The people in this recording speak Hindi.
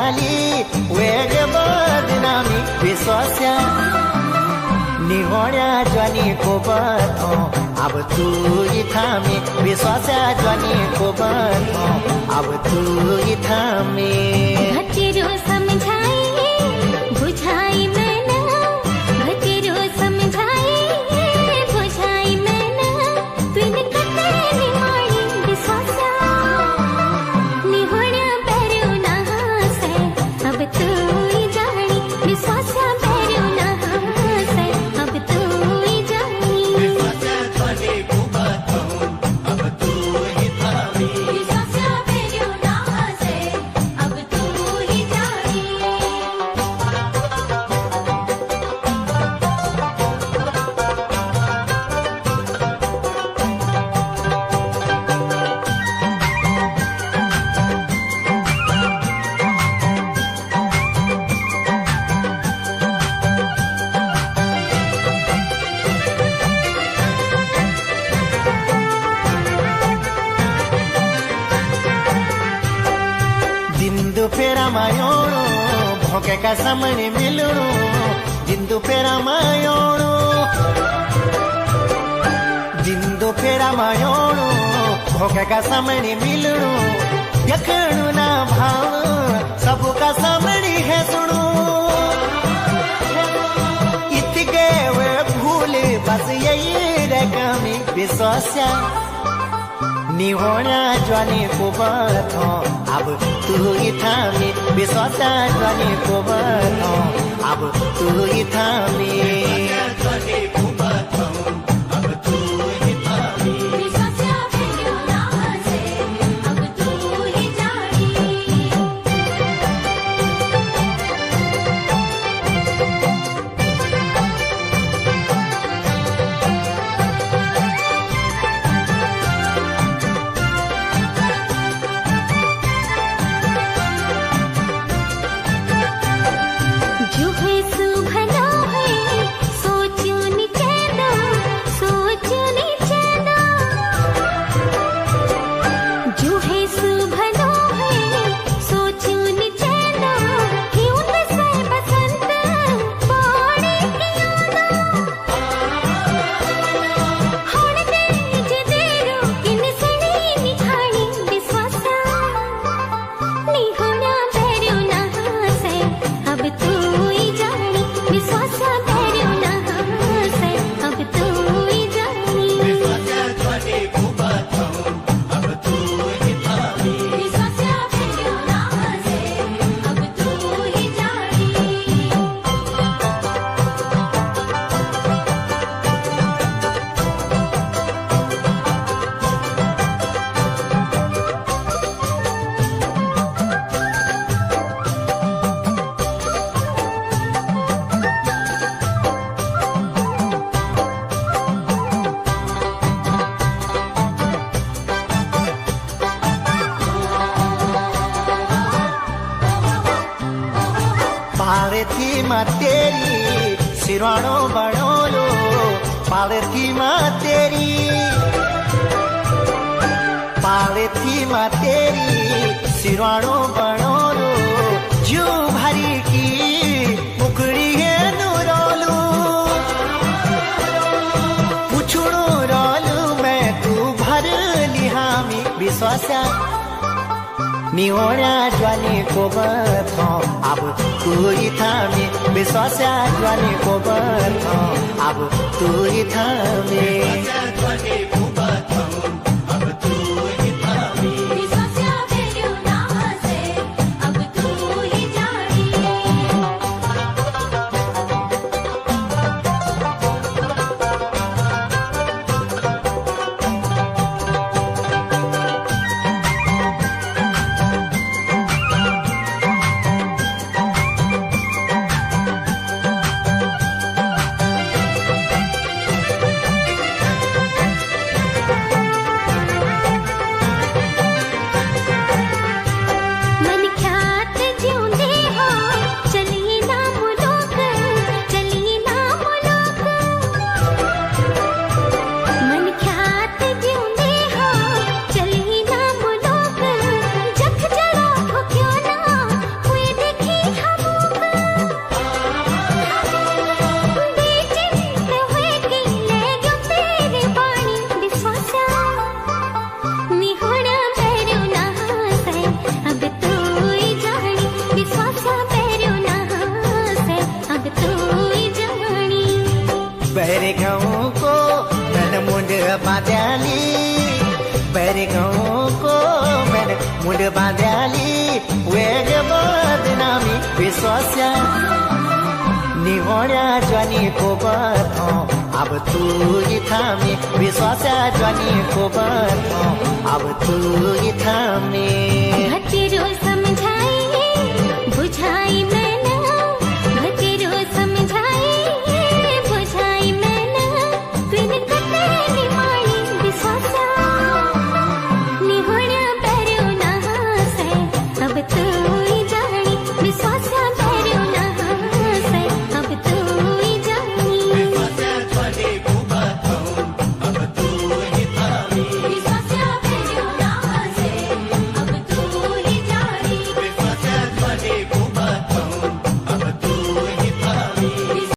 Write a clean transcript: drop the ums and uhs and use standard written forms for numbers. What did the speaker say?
जाली वेग बदनामी विश्वास्या निहोड्या ज्वानी को बथो अब तू ही थामी विश्वास्या ज्वानी को बथो अब तू ही थामी भतेरो समझाई बुझाई मैंने भतेरो समझाई बुझाई मैंने तुन कते निमाणी विश्वास्या निहोड्या पैरो ना से अब तू ही जानी विश्वास्या पैरो ना से अब तू ही जानी विश्वास्या ज्वानी को बथो अब तू ही थामी विश्वास्या पैरो ना से अब तू ही जानी ದಿಂದು ಫೇರ ಮಾಯೋಣು ಭೋಕೆ का सामने मिलणु ದಿಂದು ಫೇರ ಮಾಯೋಣು ದಿಂದು ಫೇರ ಮಾಯೋಣು भोके का सामने मिलणु देखणु ना भाव सबका सामने है सुणु इतके वे भूल बस यही रकमी विश्वास्या निहोड्या ज्वानी को बथो अब तू ही थामी विश्वास्या ज्वानी को बथो अब तू ही थामी विश्वास्या पैरो ना से अब तू ही जानी जो है सुभनो है सोचो नीचे दो जो है सुभनो है सोचो नीचे दो क्यों से बसंत पौड़े क्यों दो होड़ दे जदेरो इन सड़ी निखाणी विश्वासा निहोड्या पैरो ना से अब तू ही जानी विश्वास्या पैरो ना से अब तू ही जानी विश्वास्या पैरो ना से अब तू ही जानी पारेथी माँ तेरी सिरवाणो बड़ोलो पारेथी माँ तेरी सिरवाणो बड़ोलो जो भरी की मुकड़ी है नूरोलू पुछड़ो रोलू मैं तू भर लिहामी विश्वास्या निहोड्या ज्वानी को बथो अब तू ही थामी विश्वास्या ज्वानी को बथो अब तू ही थामी विश्वास्या पैरो ना से अब तू ही जानी बांध्याली बेरगांवको मन मुंड बांध्याली वेग बदनामी विश्वास्या निहोड्या ज्वानीको बथौँ अब तू ही थामी विश्वास्या ज्वानीको बथौँ अब तू ही थामी